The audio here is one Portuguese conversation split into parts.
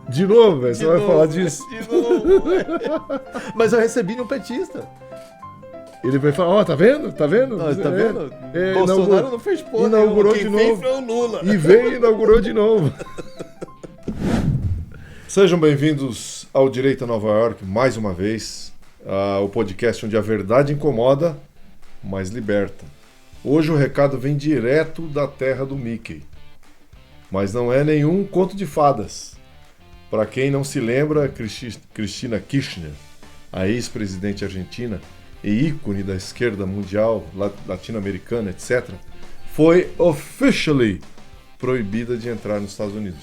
De novo, velho, você vai falar disso? De novo, mas eu recebi de um petista. Ele vai falar, tá vendo? Tá vendo? Tá vendo? Bolsonaro não fez porra inaugurou nenhuma. de novo. Foi o Lula. E veio e inaugurou de novo. Sejam bem-vindos ao Direito a Nova York, mais uma vez. O podcast onde a verdade incomoda, mas liberta. Hoje o recado vem direto da terra do Mickey. Mas não é nenhum conto de fadas. Para quem não se lembra, Cristina Kirchner, a ex-presidente argentina e ícone da esquerda mundial, latino-americana, etc., foi officially proibida de entrar nos Estados Unidos.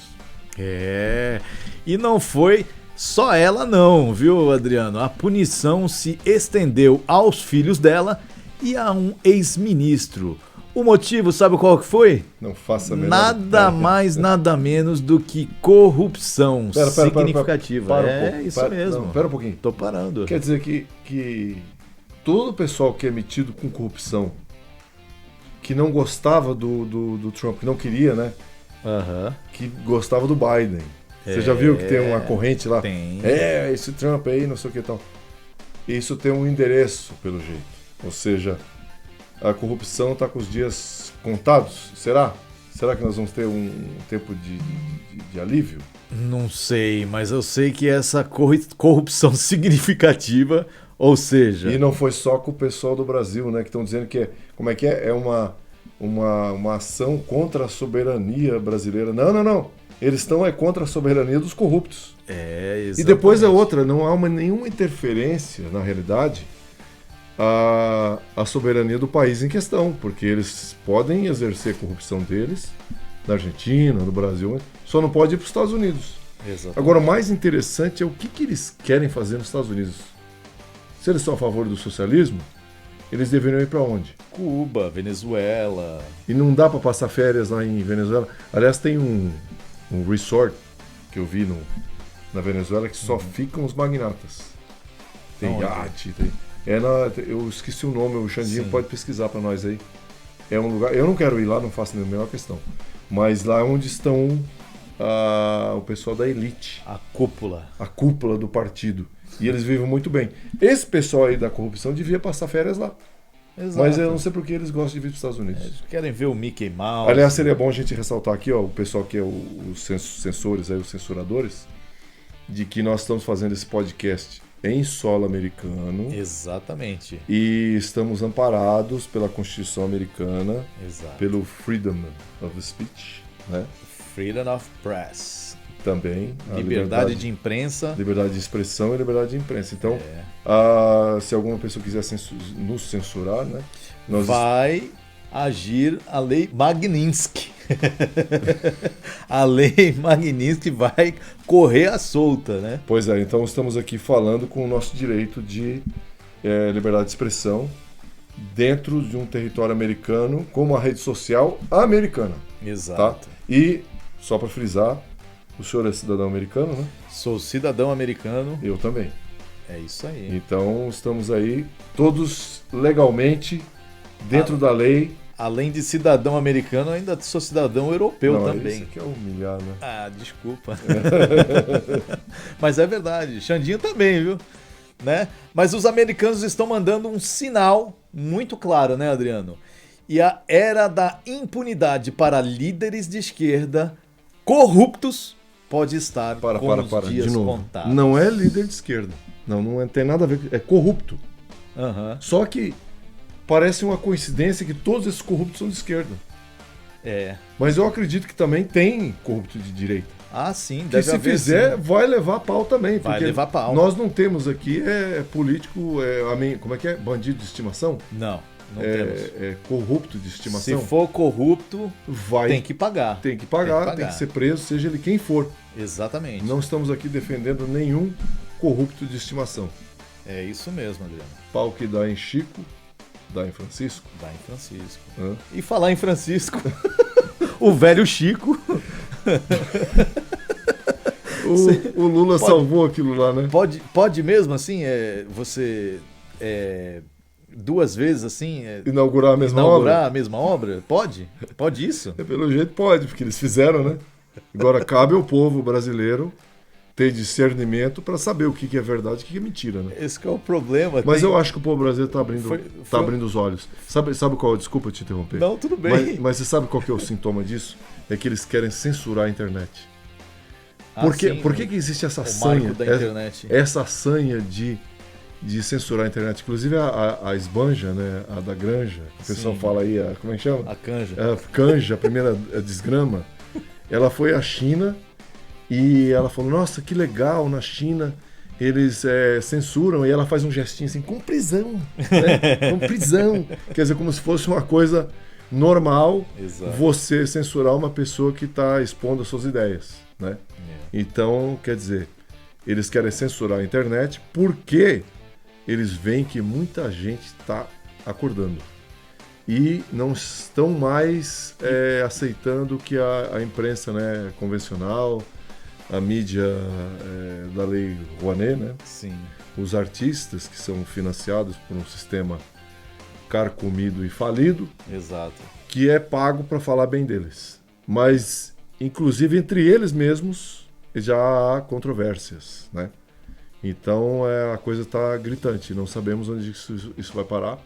E não foi só ela não, viu, Adriano? A punição se estendeu aos filhos dela e a um ex-ministro. O motivo, sabe qual que foi? Não faça a menor Nada mais, nada menos do que corrupção significativa. Isso mesmo. Pera um pouquinho. Tô parando. Quer dizer que todo o pessoal que é metido com corrupção, que não gostava do Trump, que não queria, né? Que gostava do Biden. Você já viu que tem uma corrente lá? Tem. Esse Trump aí, não sei o que tal. Isso tem um endereço, pelo jeito. Ou seja, a corrupção está com os dias contados. Será? Será que nós vamos ter um tempo de alívio? Não sei, mas eu sei que essa corrupção significativa, ou seja... E não foi só com o pessoal do Brasil, né? Que estão dizendo que é uma ação contra a soberania brasileira. Não. Eles estão contra a soberania dos corruptos. Exatamente. E depois é outra, não há nenhuma interferência, na realidade, a soberania do país em questão, porque eles podem exercer a corrupção deles na Argentina, no Brasil, só não pode ir para os Estados Unidos. Exatamente. Agora, o mais interessante é o que eles querem fazer nos Estados Unidos. Se eles são a favor do socialismo, eles deveriam ir para onde? Cuba, Venezuela. E não dá para passar férias lá em Venezuela. Aliás, tem um resort que eu vi na Venezuela que só ficam os magnatas. Tem iate, tem... eu esqueci o nome, o Xandinho pode pesquisar para nós aí. É um lugar, eu não quero ir lá, não faço nem a menor questão. Mas lá é onde estão o pessoal da elite. A cúpula. A cúpula do partido. E eles vivem muito bem. Esse pessoal aí da corrupção devia passar férias lá. Exato. Mas eu não sei porque eles gostam de vir para os Estados Unidos. Eles querem ver o Mickey Mouse. Aliás, seria bom a gente ressaltar aqui, o pessoal que é os censores, os censuradores, de que nós estamos fazendo esse podcast em solo americano. Exatamente. E estamos amparados pela Constituição americana. Exato. Pelo Freedom of Speech, né? Freedom of Press. Também. Liberdade de imprensa. Liberdade de expressão e liberdade de imprensa. Então, se alguma pessoa quiser nos censurar, né? Vai agir a lei Magnitsky. A lei Magnitsky vai correr à solta, né? Pois é, então estamos aqui falando com o nosso direito de liberdade de expressão dentro de um território americano, como a rede social americana. Exato. Tá? E, só para frisar, o senhor é cidadão americano, né? Sou cidadão americano. Eu também. É isso aí. Então estamos aí todos legalmente dentro da lei. Além de cidadão americano, ainda sou cidadão europeu também. Isso aqui é humilhar, né? Desculpa. Mas é verdade. Xandinho também, viu? Né? Mas os americanos estão mandando um sinal muito claro, né, Adriano? E a era da impunidade para líderes de esquerda corruptos pode estar com os dias contados. Não é líder de esquerda. Não tem nada a ver. É corrupto. Só que parece uma coincidência que todos esses corruptos são de esquerda. Mas eu acredito que também tem corrupto de direita. Sim, que se fizer, vai levar pau também. Vai levar pau. Nós não temos aqui político, como é que é? Bandido de estimação? Não temos. Corrupto de estimação. Se for corrupto, tem que pagar. Tem que pagar, tem que ser preso, seja ele quem for. Exatamente. Não estamos aqui defendendo nenhum corrupto de estimação. É isso mesmo, Adriano. Pau que dá em Chico, dá em Francisco. Dá em Francisco. E falar em Francisco, o velho Chico... o Lula salvou aquilo lá, né? Pode mesmo, assim, você... duas vezes assim... Inaugurar a mesma obra? Pode? Pode isso? Pelo jeito pode, porque eles fizeram, né? Agora cabe ao povo brasileiro ter discernimento para saber o que é verdade e o que é mentira, né? Esse que é o problema. Mas eu acho que o povo brasileiro está abrindo, Foi- abrindo os olhos. Sabe qual? Desculpa te interromper. Não, tudo bem. Mas você sabe qual que é o sintoma disso? É que eles querem censurar a internet. Ah, Por que, sim, por que existe essa o sanha? marco da internet. Essa sanha de censurar a internet. Inclusive a esbanja, né? A da granja. O pessoal Sim. fala aí, como é que chama? A canja. A canja, a primeira desgrama. Ela foi à China e ela falou, nossa, que legal, na China eles censuram, e ela faz um gestinho assim, com prisão, né? Com prisão. Quer dizer, como se fosse uma coisa normal. Exato. Você censurar uma pessoa que está expondo as suas ideias, né? É. Então, quer dizer, eles querem censurar a internet porque eles veem que muita gente está acordando e não estão mais aceitando que a imprensa, né, convencional, a mídia da lei Rouanet, né, Sim. os artistas que são financiados por um sistema carcomido e falido, Exato. que é pago para falar bem deles. Mas, inclusive, entre eles mesmos já há controvérsias, né? Então a coisa está gritante, não sabemos onde isso vai parar,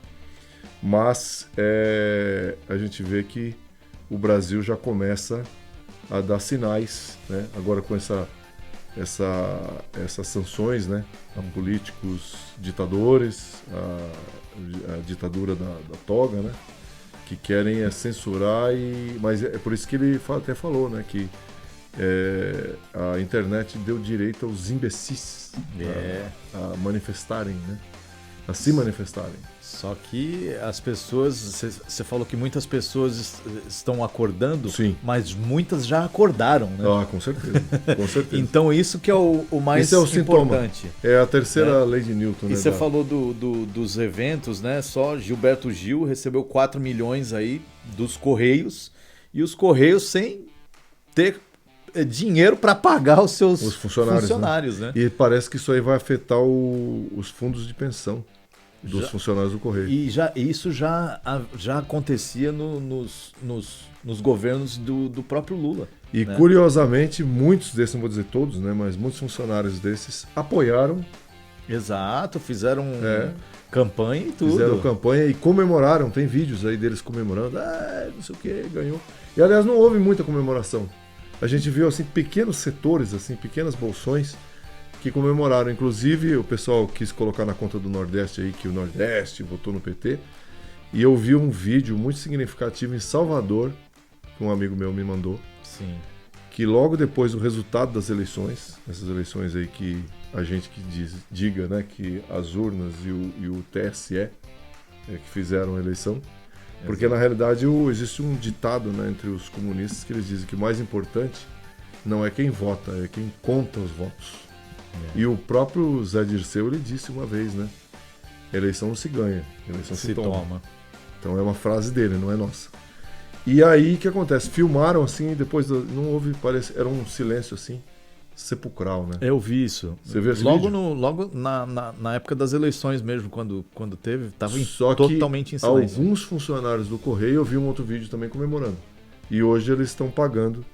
mas a gente vê que o Brasil já começa a dar sinais, né? Agora com essas sanções, né? A políticos ditadores, a ditadura da toga, né? Que querem censurar, mas é por isso que ele até falou, né? Que a internet deu direito aos imbecis a manifestarem, né? A se manifestarem. Só que as pessoas, você falou que muitas pessoas estão acordando, Sim. mas muitas já acordaram, né? Ah, com certeza, com certeza. Então isso que é o mais Esse é o importante. sintoma. É a terceira lei de Newton, E né? você falou dos eventos, né? Só Gilberto Gil recebeu 4 milhões aí dos Correios, e os Correios sem ter dinheiro para pagar os seus Os funcionários, né? E parece que isso aí vai afetar os fundos de pensão dos funcionários do Correio. E isso já acontecia nos governos do próprio Lula. E né? curiosamente, muitos desses, não vou dizer todos, né, mas muitos funcionários desses apoiaram, Exato, fizeram campanha e tudo. fizeram campanha e comemoraram. Tem vídeos aí deles comemorando, não sei o que, ganhou. E aliás, não houve muita comemoração. A gente viu assim pequenos setores, assim, pequenas bolsões que comemoraram. Inclusive, o pessoal quis colocar na conta do Nordeste aí que o Nordeste votou no PT. E eu vi um vídeo muito significativo em Salvador, que um amigo meu me mandou, Sim. que logo depois do resultado das eleições, essas eleições aí que a gente diga, né, que as urnas e o TSE que fizeram a eleição, porque na realidade existe um ditado, né, entre os comunistas que eles dizem que o mais importante não é quem vota, é quem conta os votos. E o próprio Zé Dirceu, ele disse uma vez, né, eleição não se ganha, eleição se toma. Então é uma frase dele, não é nossa. E aí o que acontece? Filmaram assim, depois não houve, era um silêncio assim, sepulcral, né? Eu vi isso. Você viu esse logo vídeo? logo na época das eleições mesmo, quando teve, estava Só totalmente em que silêncio. alguns funcionários do Correio, eu vi um outro vídeo também comemorando. E hoje eles estão pagando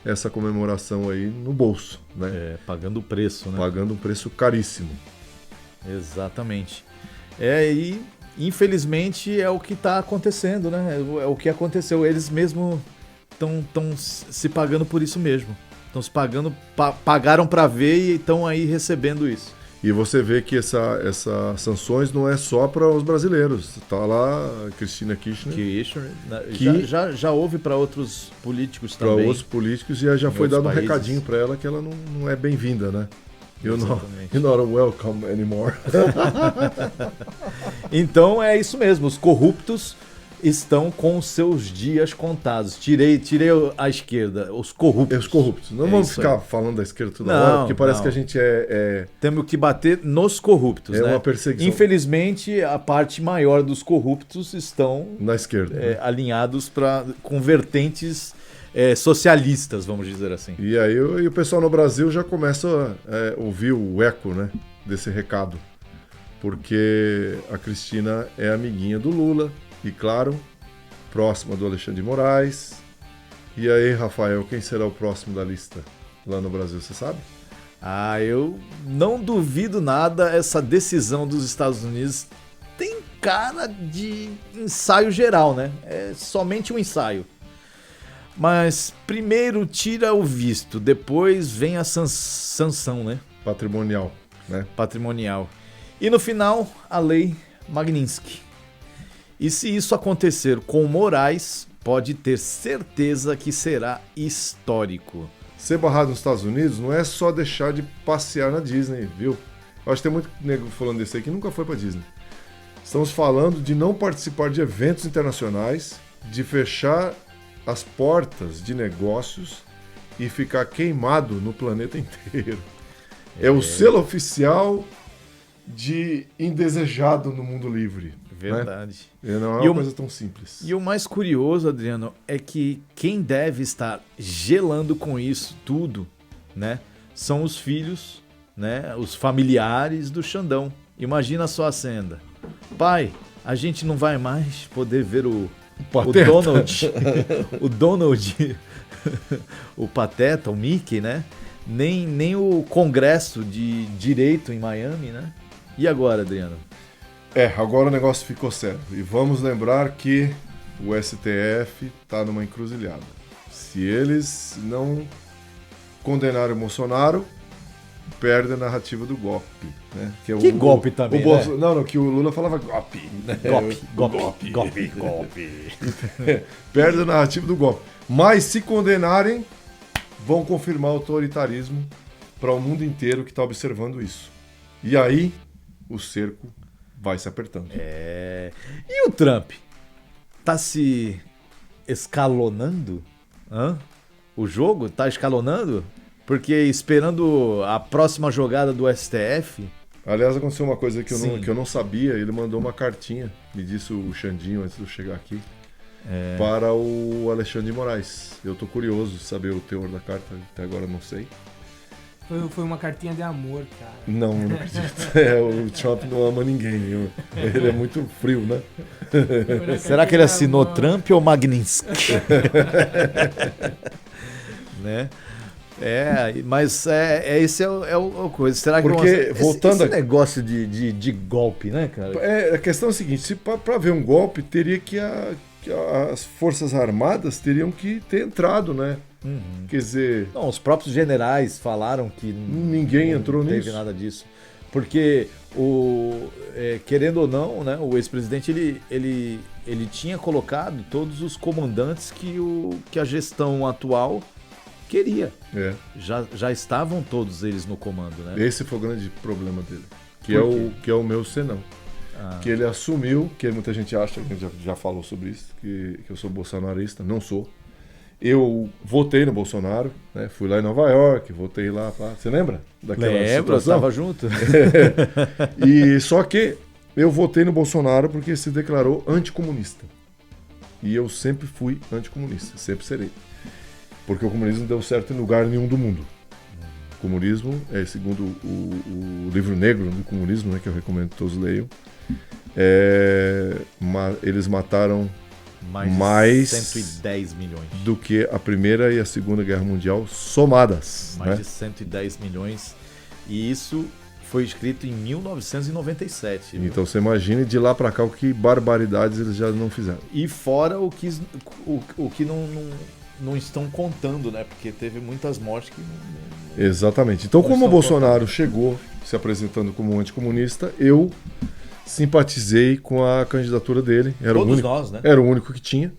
essa comemoração aí no bolso, né? Pagando o preço, né? Pagando um preço caríssimo. Exatamente. E infelizmente é o que está acontecendo, né? É o que aconteceu. Eles mesmo estão se pagando por isso mesmo. Estão se pagando, pagaram para ver e estão aí recebendo isso. E você vê que essas sanções não é só para os brasileiros. Tá lá a Cristina Kirchner. Já houve para outros políticos para também. outros políticos, e já foi outros dado um países. recadinho para ela que ela não é bem-vinda, né? You're Exatamente. not welcome anymore. Então é isso mesmo, os corruptos estão com os seus dias contados. Tirei a esquerda, os corruptos. Os corruptos. Não vamos isso ficar aí. falando da esquerda toda Não, hora, porque parece não. que a gente Temos que bater nos corruptos, é né? uma perseguição. Infelizmente, a parte maior dos corruptos estão Na esquerda. né? alinhados com vertentes socialistas, vamos dizer assim. E aí o pessoal no Brasil já começa a ouvir o eco, né, desse recado. Porque a Cristina é amiguinha do Lula e, claro, próxima do Alexandre de Moraes. E aí, Rafael, quem será o próximo da lista lá no Brasil, você sabe? Eu não duvido nada, essa decisão dos Estados Unidos tem cara de ensaio geral, né? É somente um ensaio. Mas primeiro tira o visto, depois vem a sanção, né? Patrimonial, né? Patrimonial. E no final, a lei Magnitsky. E se isso acontecer com Moraes, pode ter certeza que será histórico. Ser barrado nos Estados Unidos não é só deixar de passear na Disney, viu? Eu acho que tem muito nego falando desse aí que nunca foi pra Disney. Estamos falando de não participar de eventos internacionais, de fechar as portas de negócios e ficar queimado no planeta inteiro. É o selo oficial de indesejado no mundo livre. Verdade. Né? Não é uma coisa tão simples. E o mais curioso, Adriano, é que quem deve estar gelando com isso tudo, né, são os filhos, né, os familiares do Xandão. Imagina só a cena. Pai, a gente não vai mais poder ver o Donald, o Donald, o Pateta, o Mickey, né? Nem o Congresso de Direito em Miami, né? E agora, Adriano? Agora o negócio ficou sério. E vamos lembrar que o STF está numa encruzilhada. Se eles não condenarem o Bolsonaro, perde a narrativa do golpe. Né? Que golpe também, né? Não, que o Lula falava golpe. Né? Golpe. Perde a narrativa do golpe. Mas se condenarem, vão confirmar o autoritarismo para o mundo inteiro que está observando isso. E aí, o cerco vai se apertando. E o Trump? Tá se escalonando? O jogo tá escalonando? Porque esperando a próxima jogada do STF... Aliás, aconteceu uma coisa que eu não sabia. Ele mandou uma cartinha, me disse o Xandinho antes de eu chegar aqui, para o Alexandre de Moraes. Eu tô curioso de saber o teor da carta, até agora eu não sei. Foi uma cartinha de amor, cara. Não acredito. O Trump não ama ninguém. Ele é muito frio, né? Será que ele assinou Trump ou Magnitsky? Né? Mas esse é o coisa. Será que esse negócio de golpe, né, cara? A questão é a seguinte: para ver um golpe, teria que as Forças Armadas teriam que ter entrado, né? Uhum. Quer dizer... Não, os próprios generais falaram que ninguém entrou nisso. Não teve nada disso. Porque, querendo ou não, né, o ex-presidente ele tinha colocado todos os comandantes que a gestão atual queria. Já estavam todos eles no comando, né? Esse foi o grande problema dele. Que é o meu senão. Que ele assumiu, que muita gente acha, que a gente já falou sobre isso, que eu sou bolsonarista. Não sou. Eu votei no Bolsonaro, né? Fui lá em Nova York, votei lá. Você lembra daquela situação? Eu estava junto. E só que eu votei no Bolsonaro porque se declarou anticomunista. E eu sempre fui anticomunista, sempre serei. Porque o comunismo não deu certo em lugar nenhum do mundo. O comunismo, segundo o livro negro do comunismo, né, que eu recomendo que todos leiam, eles mataram mais de 110 milhões do que a Primeira e a Segunda Guerra Mundial somadas. Mais né? de 110 milhões. E isso foi escrito em 1997. Então você imagine de lá para cá o que barbaridades eles já não fizeram. E fora o que não estão contando, né? Porque teve muitas mortes que não Exatamente. Então, como o Bolsonaro chegou se apresentando como anticomunista, eu simpatizei com a candidatura dele. Todos nós, né? Era o único que tinha.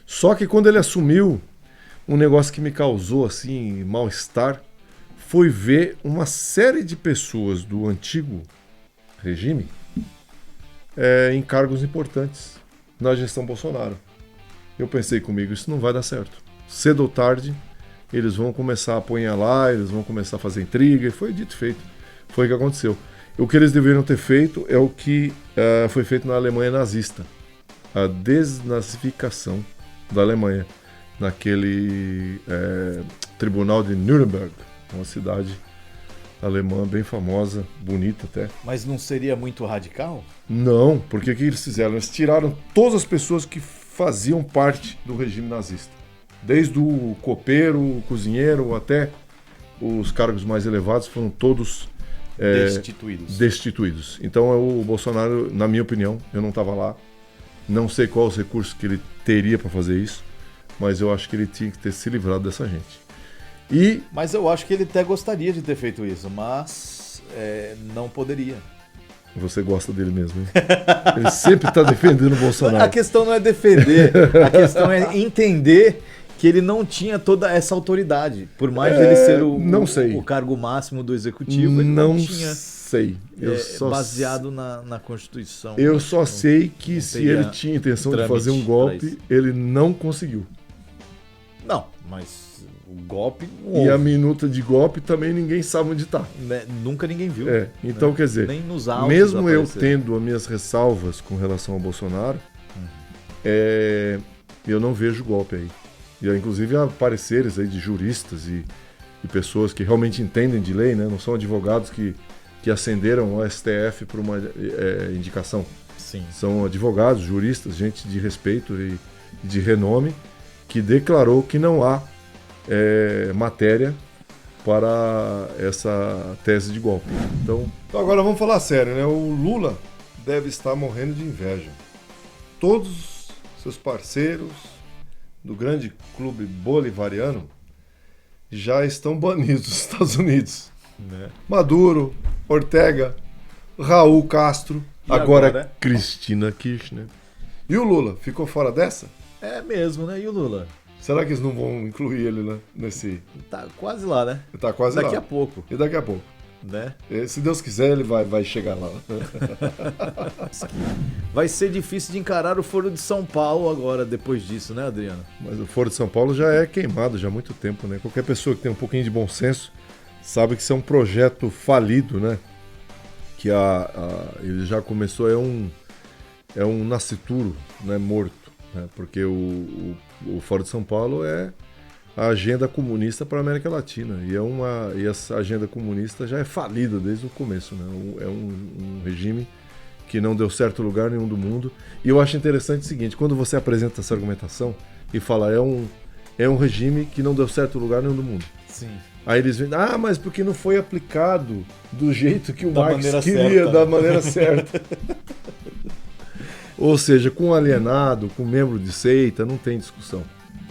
Só que quando ele assumiu, um negócio que me causou assim mal-estar foi ver uma série de pessoas do antigo regime em cargos importantes na gestão Bolsonaro. Eu pensei comigo, isso não vai dar certo. Cedo ou tarde, eles vão começar a apunhalar, eles vão começar a fazer intriga, e foi dito e feito. Foi o que aconteceu. O que eles deveriam ter feito é o que foi feito na Alemanha nazista. A desnazificação da Alemanha. Naquele tribunal de Nuremberg, uma cidade alemã bem famosa, bonita até. Mas não seria muito radical? Não, porque o que eles fizeram? Eles tiraram todas as pessoas que faziam parte do regime nazista. Desde o copeiro, o cozinheiro, até os cargos mais elevados foram todos destituídos. Então o Bolsonaro, na minha opinião, eu não estava lá, não sei quais os recursos que ele teria para fazer isso, mas eu acho que ele tinha que ter se livrado dessa gente. Mas eu acho que ele até gostaria de ter feito isso, mas não poderia. Você gosta dele mesmo, hein? Ele sempre está defendendo o Bolsonaro. A questão não é defender, a questão é entender que ele não tinha toda essa autoridade. Por mais ele ser o cargo máximo do executivo, ele não tinha. Sei. Baseado na Constituição. Eu só sei que se ele tinha intenção de fazer um golpe, ele não conseguiu. Não, mas o golpe não houve. E a minuta de golpe também ninguém sabe onde está. Nunca ninguém viu. Então, quer dizer, nem nos autos mesmo eu tendo as minhas ressalvas com relação ao Bolsonaro, eu não vejo golpe aí. E inclusive há pareceres aí de juristas e pessoas que realmente entendem de lei, né? Não são advogados que ascenderam ao STF por uma indicação. Sim. São advogados, juristas, gente de respeito e de renome, que declarou que não há matéria para essa tese de golpe. Então agora vamos falar sério, né? O Lula deve estar morrendo de inveja. Todos seus parceiros do grande clube bolivariano já estão banidos dos Estados Unidos. Maduro, Ortega, Raul Castro, agora Cristina Kirchner. E o Lula ficou fora dessa? É mesmo, né? E o Lula? Será que eles não vão incluir ele nesse... Tá quase lá, né? Tá quase lá. Daqui a pouco. E daqui a pouco. Né? Se Deus quiser, ele vai chegar lá. Vai ser difícil de encarar o Foro de São Paulo agora, depois disso, né, Adriano? Mas o Foro de São Paulo já é queimado já há muito tempo, né? Qualquer pessoa que tem um pouquinho de bom senso sabe que isso é um projeto falido, né? Que ele já começou, é um nascituro, né, morto, né? Porque o Foro de São Paulo é a agenda comunista para a América Latina e essa agenda comunista já é falida desde o começo, né? É um regime que não deu certo em lugar nenhum do mundo. E eu acho interessante o seguinte: quando você apresenta essa argumentação e fala é um regime que não deu certo em lugar nenhum do mundo. Sim. Aí eles vêm, mas porque não foi aplicado do jeito que o Marx queria, da maneira certa. Ou seja, com alienado, com membro de seita, não tem discussão.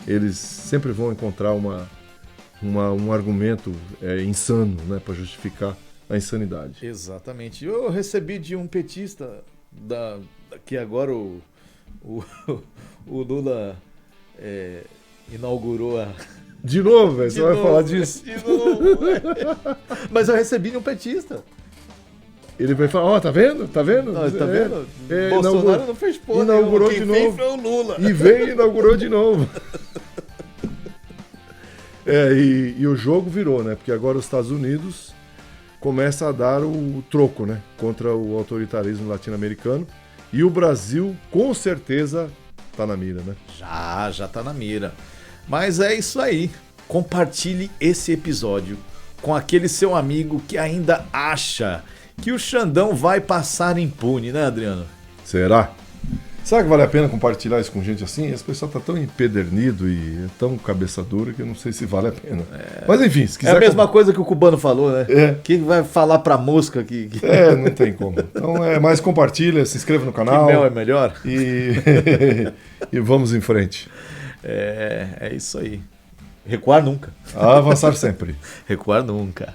Eles sempre vão encontrar um argumento insano, né, para justificar a insanidade. Exatamente. Eu recebi de um petista que agora o Lula inaugurou a... De novo, velho, você vai falar disso? De novo, mas eu recebi de um petista. Ele vai falar, tá vendo? Tá vendo? Não, tá vendo? Bolsonaro não fez porra. Inaugurou de novo. Foi o Lula. E veio e inaugurou de novo. E o jogo virou, né? Porque agora os Estados Unidos começa a dar o troco, né? Contra o autoritarismo latino-americano. E o Brasil, com certeza, tá na mira, né? Já tá na mira. Mas é isso aí. Compartilhe esse episódio com aquele seu amigo que ainda acha que o Xandão vai passar impune, né, Adriano? Será? Será que vale a pena compartilhar isso com gente assim? Esse pessoal tá tão empedernido e tão cabeça dura que eu não sei se vale a pena. Mas enfim, se quiser... É a mesma coisa que o cubano falou, né? Que vai falar pra mosca que... não tem como. Então mais compartilha, se inscreva no canal. Que mel é melhor. E vamos em frente. É isso aí. Recuar nunca. Avançar sempre. Recuar nunca.